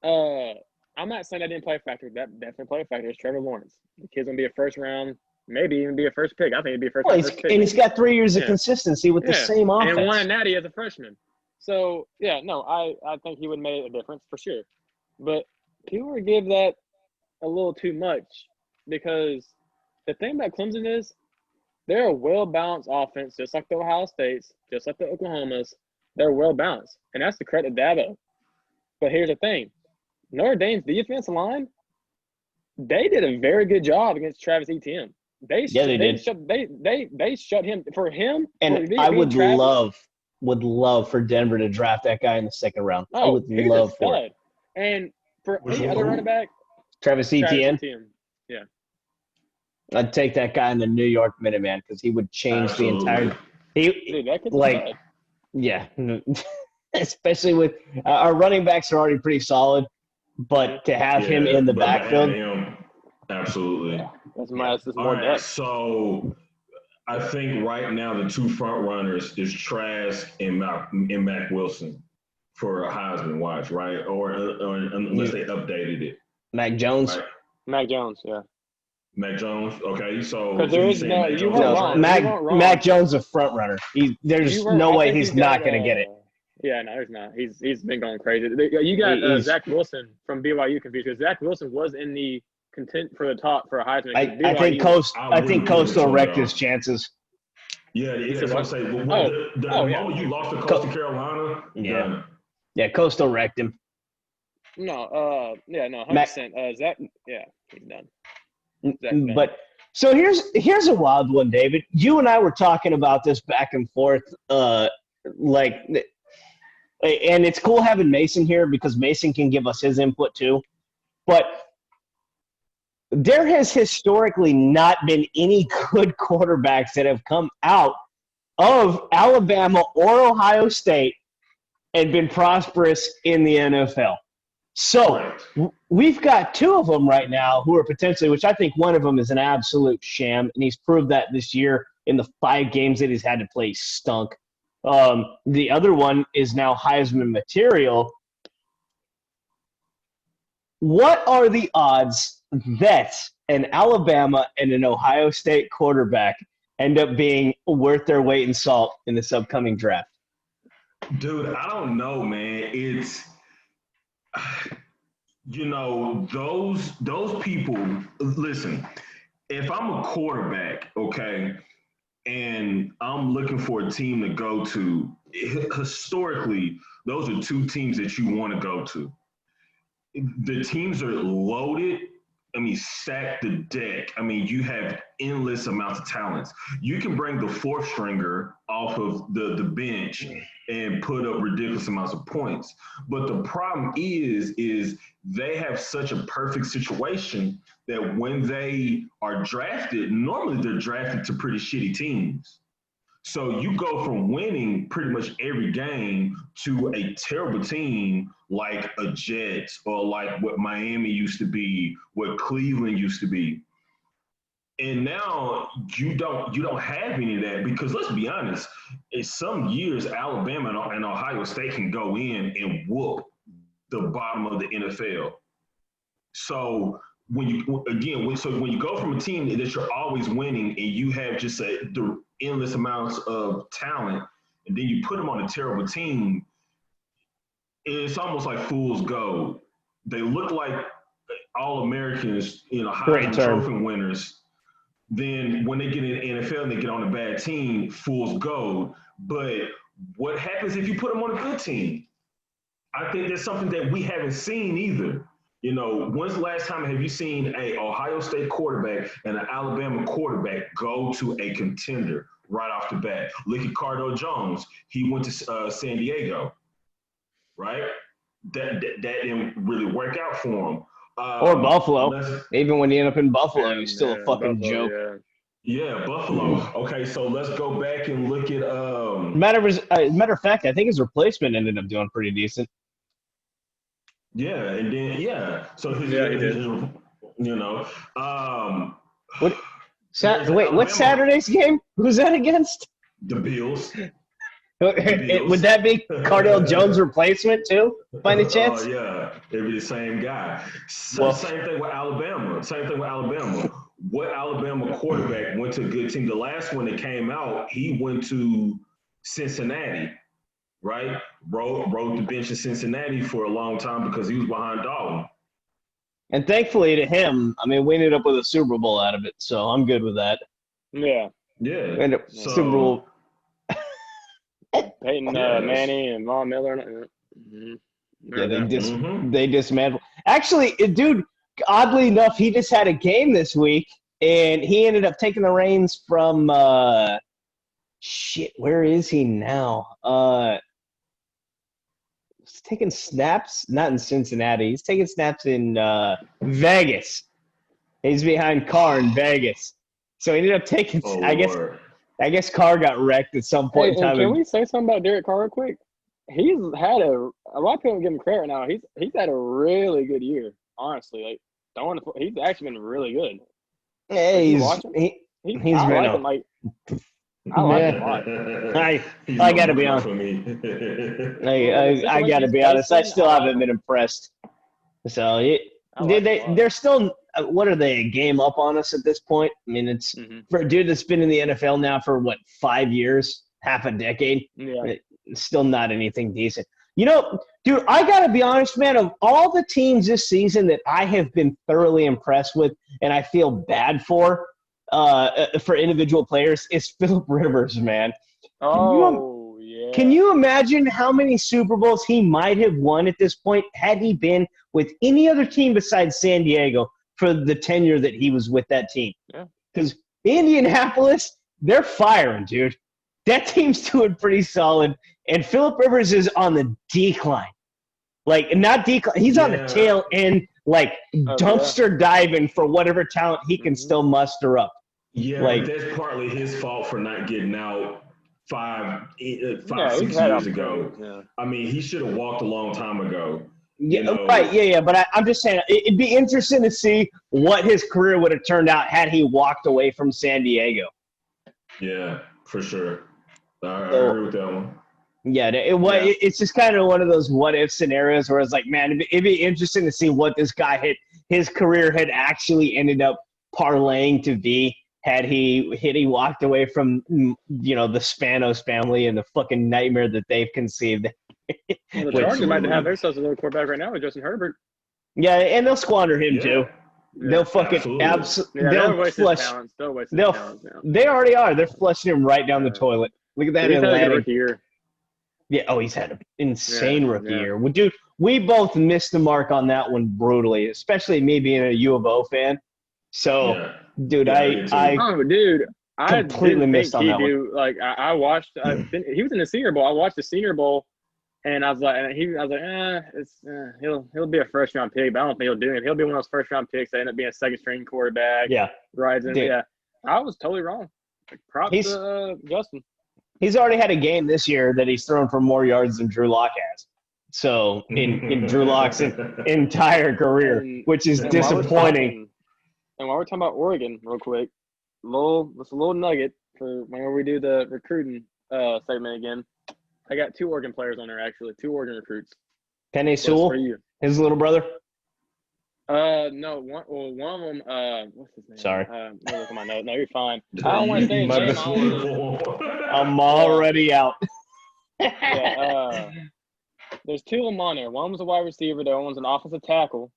I'm not saying that didn't play a factor. That definitely played a factor. It's Trevor Lawrence. The kid's going to be a first round. Maybe even be a first pick. I think it'd be a first pick. And he's got 3 years of consistency with the same offense. And won a natty as a freshman. So, I think he would have made a difference for sure. But people would give that a little too much because the thing about Clemson is they're a well-balanced offense, just like the Ohio States, just like the Oklahomas, They're well balanced, and that's the credit of Dabo. But here's the thing: Notre Dame's defensive line, they did a very good job against Travis Etienne. They did. They shut him for him. And for I being would Travis, love for Denver to draft that guy in the second round. I Oh, would he's love a for stud. it. And for Which any one? other running back, Travis Travis Etienne. Etienne. Yeah. I'd take that guy in the New York Minuteman because he would change the entire. Dude, that kid's Like, a stud. yeah, especially with our running backs are already pretty solid, but to have him in the backfield, absolutely. That's All more right, depth. so I think right now the two front runners is Trask and Mac Wilson for a Heisman watch, right? Or unless they updated it. Mac Jones. Right? Mac Jones, yeah. Mac Jones. Okay, so Because there you is saying no- Mac you Jones weren't is wrong. right? You weren't wrong. Mac Jones is a front runner. There's no way he's not going to get it. Yeah, no, he's not. He's been going crazy. You got Zach Wilson from BYU confused because Zach Wilson was in the content for the top for a Heisman. I think Coastal wrecked his chances. Yeah, that's what I'm saying. The moment you lost to Coastal Carolina, done. Yeah, Coastal wrecked him. No, 100%. Zach, yeah, he's done. But so here's a wild one, David. You and I were talking about this back and forth, and it's cool having Mason here because Mason can give us his input too. But there has historically not been any good quarterbacks that have come out of Alabama or Ohio State and been prosperous in the NFL. So we've got two of them right now who are potentially, which I think one of them is an absolute sham, and he's proved that this year in the 5 games that he's had to play stunk. The other one is now Heisman material. What are the odds that an Alabama and an Ohio State quarterback end up being worth their weight in salt in this upcoming draft? Dude, I don't know, man. It's those people. Listen, if I'm a quarterback, okay, and I'm looking for a team to go to, historically, those are 2 teams that you want to go to. The teams are loaded. I mean, stack the deck. I mean, you have endless amounts of talents. You can bring the 4th stringer off of the bench and put up ridiculous amounts of points. But the problem is they have such a perfect situation that when they are drafted, normally they're drafted to pretty shitty teams. So you go from winning pretty much every game to a terrible team like a Jets or like what Miami used to be, what Cleveland used to be. And now you don't have any of that because let's be honest, in some years Alabama and Ohio State can go in and whoop the bottom of the NFL. So when you go from a team that you're always winning and you have just the endless amounts of talent, and then you put them on a terrible team, it's almost like fool's gold. They look like all Americans, Heisman Trophy winners. Then when they get in the NFL and they get on a bad team, fool's gold. But what happens if you put them on a good team? I think that's something that we haven't seen either. When's the last time have you seen a Ohio State quarterback and an Alabama quarterback go to a contender right off the bat? Look at Cardale Jones. He went to San Diego, right? That didn't really work out for him. Or Buffalo. Even when you end up in Buffalo, he's still a fucking joke. Yeah, Buffalo. Okay, so let's go back and look at Matter of fact, I think his replacement ended up doing pretty decent. Yeah, and then so he did. What's Saturday's game? Who's that against? The Bills. Would that be Cardale Jones' replacement too, by any chance? Oh, yeah. It'd be the same guy. Same thing with Alabama. What Alabama quarterback went to a good team? The last one that came out, he went to Cincinnati, right? Rode the bench in Cincinnati for a long time because he was behind Dalton. And thankfully to him, I mean, we ended up with a Super Bowl out of it, so I'm good with that. Yeah. Yeah. Super Bowl. Peyton Yes. Manning and Von Miller. Yeah, Mhm. they dismantled. Actually, dude, oddly enough, he just had a game this week, and he ended up taking the reins from shit. Where is he now? He's taking snaps, not in Cincinnati. He's taking snaps in Vegas. He's behind Carr in Vegas. So he ended up taking. Oh, I Lord. guess Carr got wrecked at some point Hey, in and time. can we say something about Derek Carr real quick? He's had a lot of people give him credit right now. He's had a really good year, honestly. Like he's actually been really good. Hey, You watch him? he's I been like a- him. Like I like him a lot. I gotta be honest. For me. I gotta be honest. I still haven't been impressed. So they're still. What are they? A game up on us at this point? I mean, it's for a dude that's been in the NFL now for what 5 years, half a decade. Yeah. It's still not anything decent. You know, dude, I gotta be honest, man. Of all the teams this season that I have been thoroughly impressed with, and I feel bad for individual players, is Philip Rivers, man. Yeah. Can you imagine how many Super Bowls he might have won at this point had he been with any other team besides San Diego for the tenure that he was with that team? Yeah. Because Indianapolis, they're firing, dude. That team's doing pretty solid, and Philip Rivers is on the decline. Like, not decline. He's on the tail end, like dumpster diving for whatever talent he can still muster up. Yeah, like, but that's partly his fault for not getting out 6 years ago. Yeah. I mean, he should have walked a long time ago. Yeah, right. Yeah. But I'm just saying, it'd be interesting to see what his career would have turned out had he walked away from San Diego. Yeah, for sure. I agree with that one. Yeah, it's just kind of one of those what-if scenarios where it's like, man, it'd be interesting to see what this guy his career had actually ended up parlaying to be had he walked away from, the Spanos family and the fucking nightmare that they've conceived. Well, the Chargers might have themselves a little quarterback right now with Justin Herbert. Yeah, and they'll squander him too. Yeah, they'll fucking absolutely. They'll waste his talents. They already are. They're flushing him right down the toilet. Look at that. He's had a good rookie year. Yeah. Oh, he's had an insane rookie year. Well, dude, we both missed the mark on that one brutally, especially me being a U of O fan. So, dude, I completely missed on that one. Like I watched. He was in the Senior Bowl. I watched the Senior Bowl, and I was like, he'll be a first round pick, but I don't think he'll do it. He'll be one of those first round picks that end up being a second string quarterback. Yeah, rising. Yeah, I was totally wrong. Props to Justin. He's already had a game this year that he's thrown for more yards than Drew Lock has. So in Drew Lock's entire career, which is disappointing. And while we're talking about Oregon, real quick, a little nugget for whenever we do the recruiting segment again. I got 2 Oregon players on there, actually. 2 Oregon recruits. Penny Sewell, his little brother? No. One of them, what's his name? Sorry. Let me look at my note. No, you're fine. I don't want to say his name. I'm already out. There's 2 of them on there. One was a wide receiver. The other one's an offensive tackle.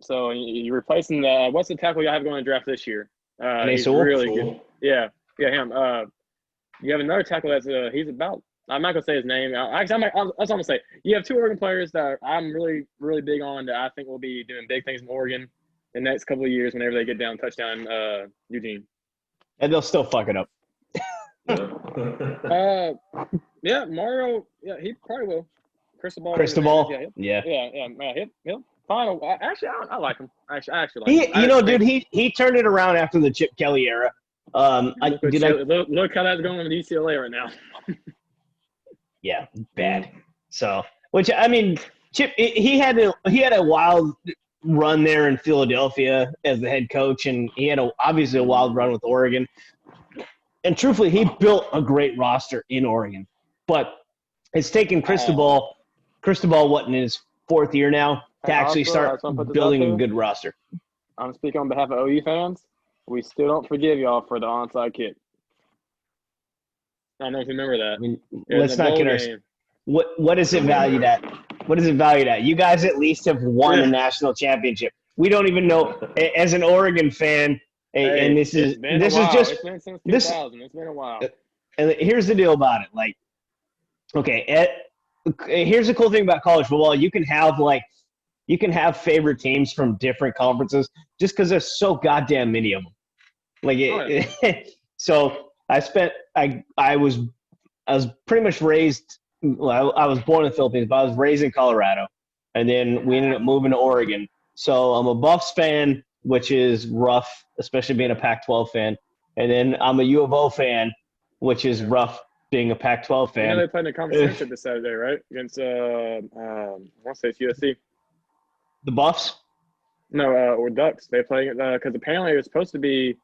So you're replacing what's the tackle y'all have going to draft this year? He's really good. Yeah, him. You have another tackle that's he's about. I'm not gonna say his name. That's what I'm gonna say. You have 2 Oregon players that I'm really, really big on that I think will be doing big things in Oregon in the next couple of years whenever they get down touchdown Eugene. And they'll still fuck it up. Yeah, Mario. Yeah, he probably will. Cristobal. Yeah. He'll fine. Actually, I like him. I actually like him. Dude, he turned it around after the Chip Kelly era. Look how that's going with UCLA right now. Yeah, bad. So, which I mean, Chip, he had a wild run there in Philadelphia as the head coach, and he had obviously a wild run with Oregon. And truthfully, he built a great roster in Oregon, but it's taken Cristobal what in his 4th year now to actually start building a good roster. I'm speaking on behalf of OU fans. We still don't forgive y'all for the onside kick. I don't know if you remember that. I mean, let's not get our. What is it valued at? What is it valued at? You guys at least have won a national championship. We don't even know. As an Oregon fan, and this is just it's been since 2000. It's been a while. And here's the deal about it. Like, Okay, here's the cool thing about college football. You can have favorite teams from different conferences just because there's so goddamn many of them. Like Oh, yeah. so I was pretty much raised. Well, I was born in the Philippines, but I was raised in Colorado, and then we ended up moving to Oregon. So I'm a Buffs fan, which is rough, especially being a Pac-12 fan, and then I'm a U of O fan, which is rough being a Pac-12 You know fan. they played in the conference championship this Saturday, right? Against I want to say it's USC. The Buffs No, or Ducks. They playing because apparently it was supposed to be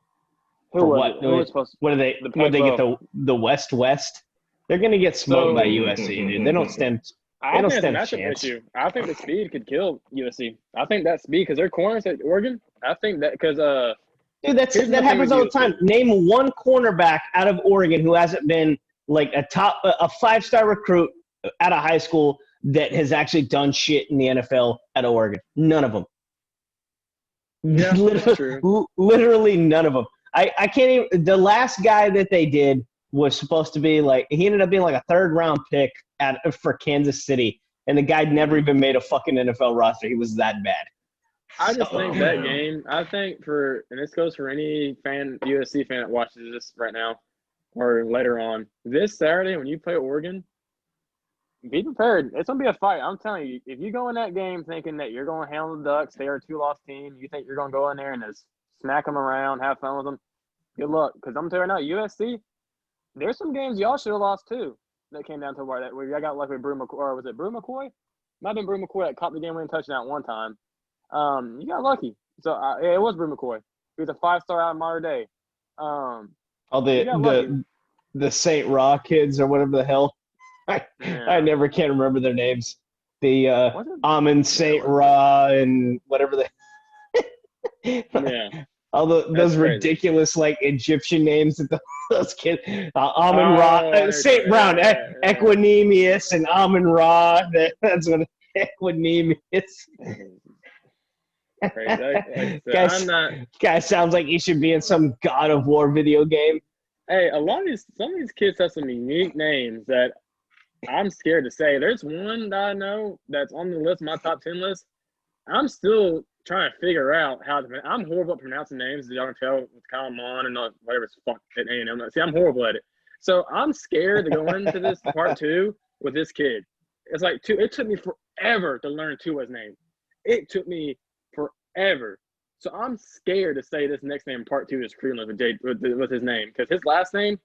who for was what? it? Who was supposed to, What do they? the What they get Pac-12? the West West? They're gonna get smoked by So USC, dude. They don't stand. They I don't think it's a stand a matchup chance. issue. I think the speed could kill USC. I think that speed because they're corners at Oregon. I think that because Dude, here's my that thing happens with all the time. USC. Name one cornerback out of Oregon who hasn't been like a 5-star recruit out of high school that has actually done shit in the NFL at Oregon. None of them. Yeah, that's true. Literally none of them. I can't even. The last guy that they did was supposed to be like he ended up being like a 3rd-round pick for Kansas City, and the guy never even made a fucking NFL roster. He was that bad. I just So, think that game. I think and this goes for any fan, USC fan that watches this right now or later on. This Saturday when you play Oregon, be prepared. It's gonna be a fight. I'm telling you. If you go in that game thinking that you're gonna handle the Ducks, they are a 2-loss team. You think you're gonna go in there and just smack them around, have fun with them. Good luck, because I'm telling you right now, USC. There's some games y'all should have lost too. That came down to where I got lucky with Brew McCoy. Or was it Brew McCoy? Might have been Brew McCoy that caught the game-winning touchdown one time. You got lucky. So yeah, it was Brew McCoy. He was a 5-star out of Mater Day. all You got lucky. the Saint Raw kids or whatever the hell. I Yeah. never can remember their names. The Was it? Amin Saint Ra and whatever the Yeah. all those That's crazy. ridiculous like Egyptian names that those kids Amin Ra Saint Brown Equanimous and Amin Ra. That's what Equanimous. Crazy. Guys, guy sounds like he should be in some God of War video game. Hey, some of these kids have some unique names that I'm scared to say. There's one that I know that's on the list, my top 10 list. I'm still trying to figure out how to. I'm horrible at pronouncing names. As y'all can tell with Kalman and whatever it's fuck at A&M. See, I'm horrible at it. So I'm scared to go into this part 2 with this kid. It's like it took me forever to learn Tua's name. It took me forever. So I'm scared to say this next name part 2 is Creedland with his name because his last name.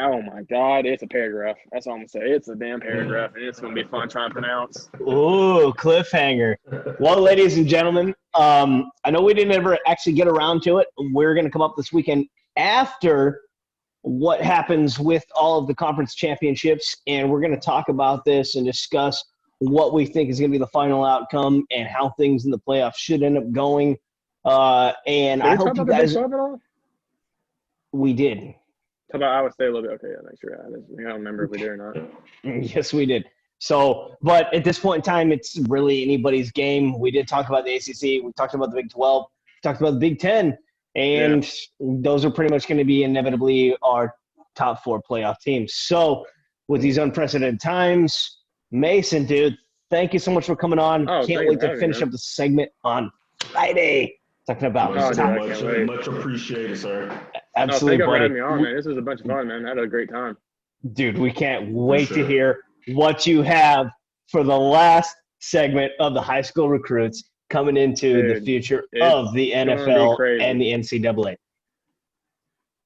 Oh my God, it's a paragraph. That's all I'm gonna say. It's a damn paragraph, and it's gonna be fun trying to pronounce. Ooh, cliffhanger. Well, ladies and gentlemen, I know we didn't ever actually get around to it. We're gonna come up this weekend after what happens with all of the conference championships, and we're gonna talk about this and discuss what we think is gonna be the final outcome and how things in the playoffs should end up going. And I hope you guys. We did. Talk about Iowa State a little bit. Okay, yeah, make sure. I don't remember if we did or not. Yes, we did. So, but at this point in time, it's really anybody's game. We did talk about the ACC. We talked about the Big 12. We talked about the Big 10. And those are pretty much going to be inevitably our top 4 playoff teams. So, with these unprecedented times, Mason, dude, thank you so much for coming on. Can't wait to finish up the segment on Friday. Talking about much appreciated, sir. Absolutely, thank you for buddy. having me on, man. This was a bunch of fun, man. I had a great time. Dude, we can't wait to hear what you have for the last segment of the high school recruits coming into the future of the NFL and the NCAA.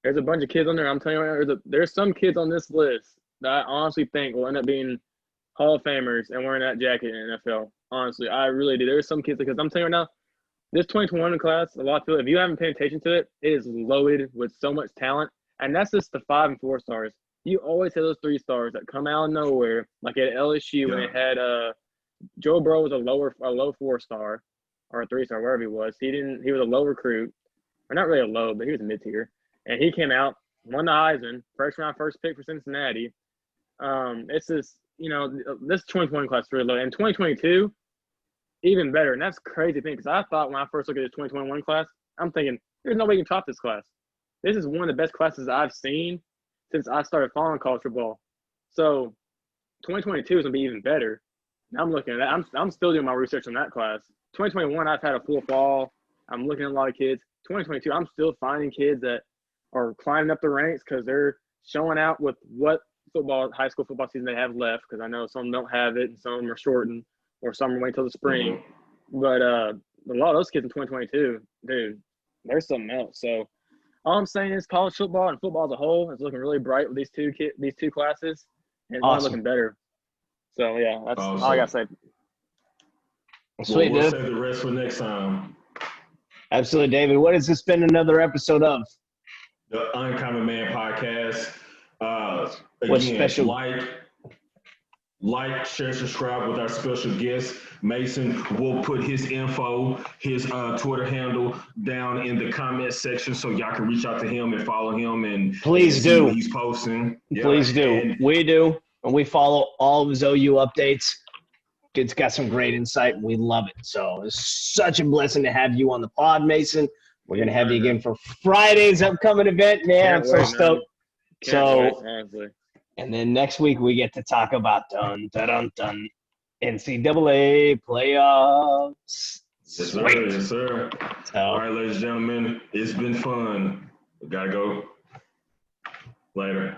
There's a bunch of kids on there. I'm telling you, there's some kids on this list that I honestly think will end up being Hall of Famers and wearing that jacket in the NFL. Honestly, I really do. There's some kids because I'm telling you right now, this 2021 class, a lot of people, if you haven't paid attention to it, it is loaded with so much talent. And that's just the 5 and 4 stars. You always have those 3 stars that come out of nowhere, like at LSU when they had Joe Burrow was a low 4-star or a 3-star, wherever he was. He was a low recruit, or not really a low, but he was a mid-tier. And he came out, won the Heisman, first pick for Cincinnati. It's just, this 2021 class is really low. And 2022, even better. And that's crazy thing because I thought when I first looked at this 2021 class, I'm thinking, there's no way you can top this class. This is one of the best classes I've seen since I started following college football. So 2022 is gonna be even better. Now I'm looking at that. I'm still doing my research on that class. 2021, I've had a full fall. I'm looking at a lot of kids. 2022, I'm still finding kids that are climbing up the ranks because they're showing out with what high school football season they have left. Because I know some don't have it, and some of them are shortened, or some are waiting till the spring. But a lot of those kids in 2022, dude, they're something else. So all I'm saying is college football and football as a whole is looking really bright with these two classes, and it's only looking better. So yeah, that's all I gotta say. Sweet, we'll dude. save the rest for next time. Absolutely, David. What has this been another episode of? The Uncommon Man podcast. What's Again, special? Like, share, subscribe with our special guest, Mason. We'll put his info, his Twitter handle down in the comment section so y'all can reach out to him and follow him and Please see do. what he's posting. Please do. And We do. And we follow all of his OU updates. Kid's got some great insight. We love it. So it's such a blessing to have you on the pod, Mason. We're going to have you again for Friday's upcoming event. Man, I'm so stoked. Honestly. And then next week we get to talk about NCAA playoffs. Yes, sir. Yes, sir. So, all right, ladies and gentlemen, it's been fun. We got to go. Later.